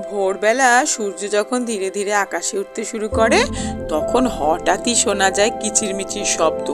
ভোরবেলা সূর্য যখন ধীরে ধীরে আকাশে উঠতে শুরু করে তখন হঠাৎই শোনা যায় কিচিরমিচির শব্দ।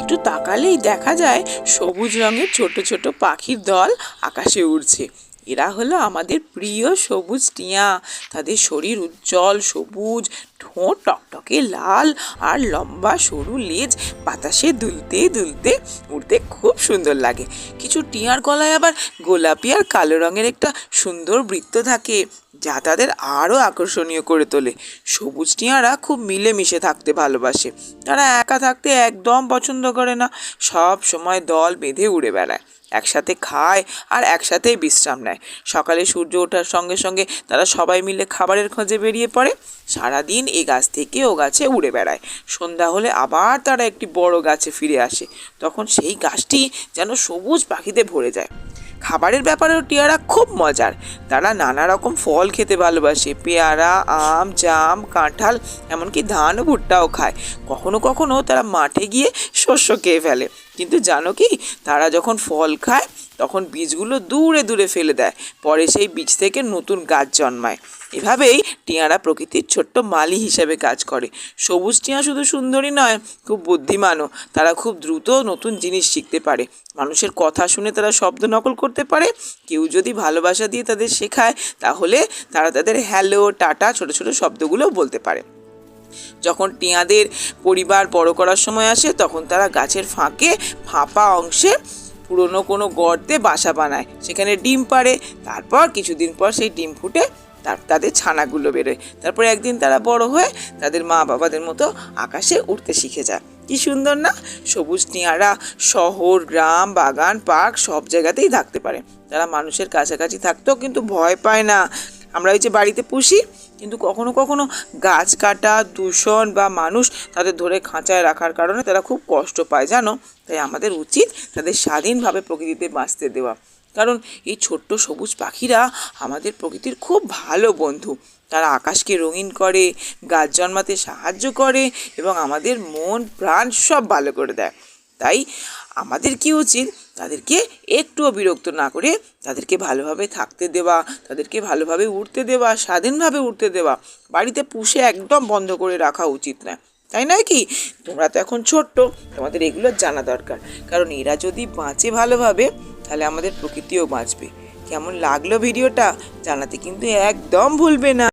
একটু তাকালেই দেখা যায় সবুজ রঙের ছোট ছোট পাখির দল আকাশে উড়ছে। এরা হলো আমাদের প্রিয় সবুজ টিয়া। তাদের শরীর উজ্জ্বল সবুজ, ঠোঁট টকটকে লাল, আর লম্বা সরু লেজ বাতাসে দুলতে দুলতে উড়তে খুব সুন্দর লাগে। কিছু টিয়ার গলায় আবার গোলাপি আর কালো রঙের একটা সুন্দর বৃত্ত থাকে, যা তাদের আরও আকর্ষণীয় করে তোলে। সবুজ টিয়ারা খুব মিলেমিশে থাকতে ভালোবাসে। তারা একা থাকতে একদম পছন্দ করে না, সব সময় দল বেঁধে উড়ে বেড়ায়, একসাথে খায় আর একসাথেই বিশ্রাম নেয়। সকালে সূর্য ওঠার সঙ্গে সঙ্গে তারা সবাই মিলে খাবারের খোঁজে বেরিয়ে পড়ে। সারাদিন এ গাছ থেকে ও গাছে উড়ে বেড়ায়। সন্ধ্যা হলে আবার তারা একটি বড় গাছে ফিরে আসে। তখন সেই গাছটি যেন সবুজ পাখিতে ভরে যায়। খাবারের ব্যাপারেও টিয়ারা খুব মজার। তারা নানা রকম ফল খেতে ভালোবাসে, পেয়ারা, আম, জাম, কাঁঠাল, এমনকি ধান ও ভুট্টাও খায়। কখনো কখনো তারা মাঠে গিয়ে শস্য খেয়ে ফেলে। কিন্তু জানো কি, তারা যখন ফল খায় তখন বীজগুলো দূরে দূরে ফেলে দেয়, পরে সেই বীজ থেকে নতুন গাছ জন্মায়। এভাবেই টিয়ারা প্রকৃতির ছোট্ট মালি হিসেবে কাজ করে। সবুজ টিয়া শুধু সুন্দরী নয়, খুব বুদ্ধিমানও। তারা খুব দ্রুত নতুন জিনিস শিখতে পারে, মানুষের কথা শুনে তারা শব্দ নকল করতে পারে। কেউ যদি ভালোবাসা দিয়ে তাদের শেখায় তাহলে তারা তাদের হ্যালো, টাটা ছোট ছোট শব্দগুলো বলতে পারে। যখন টিয়াদের পরিবার বড় করার সময় আসে তখন তারা গাছের ফাঁকে ফাঁপা অংশে পুরনো কোনো গর্তে বাসা বানায়, সেখানে ডিম পাড়ে। তারপর কিছুদিন পর সেই ডিম ফুটে তাদের ছানাগুলো বেরোয়। তারপরে একদিন তারা বড় হয়ে তাদের মা বাবাদের মতো আকাশে উঠতে শিখে যায়। কি সুন্দর না! সবুজ টিয়ারা শহর, গ্রাম, বাগান, পার্ক সব জায়গাতেই থাকতে পারে। তারা মানুষের কাছাকাছি থাকতেও কিন্তু ভয় পায় না। আমরা ওই যে বাড়িতে পুষি, কিন্তু কখনো কখনো গাছ কাটা, দূষণ বা মানুষ তাদের ধরে খাঁচায় রাখার কারণে তারা খুব কষ্ট পায়, জানো। তাই আমাদের উচিত তাদের স্বাধীনভাবে প্রকৃতিতে বাঁচতে দেওয়া। কারণ এই ছোট্ট সবুজ পাখিরা আমাদের প্রকৃতির খুব ভালো বন্ধু। তারা আকাশকে রঙিন করে, গাছ জন্মাতে সাহায্য করে এবং আমাদের মন প্রাণ সব ভালো করে দেয়। তাই আমাদের কি উচিত, তাদেরকে একটুও বিরক্ত না করে তাদেরকে ভালোভাবে থাকতে দেওয়া, তাদেরকে ভালোভাবে উড়তে দেওয়া, স্বাধীনভাবে উড়তে দেওয়া। বাড়িতে পুষে একদম বন্ধ করে রাখা উচিত না, তাই নয় কি? তোমরা তো এখন ছোট্ট, তোমাদের এগুলো জানা দরকার। কারণ এরা যদি বাঁচে ভালোভাবে তাহলে আমাদের প্রকৃতিও বাঁচবে। কেমন লাগলো ভিডিওটা জানাতে কিন্তু একদম ভুলবে না।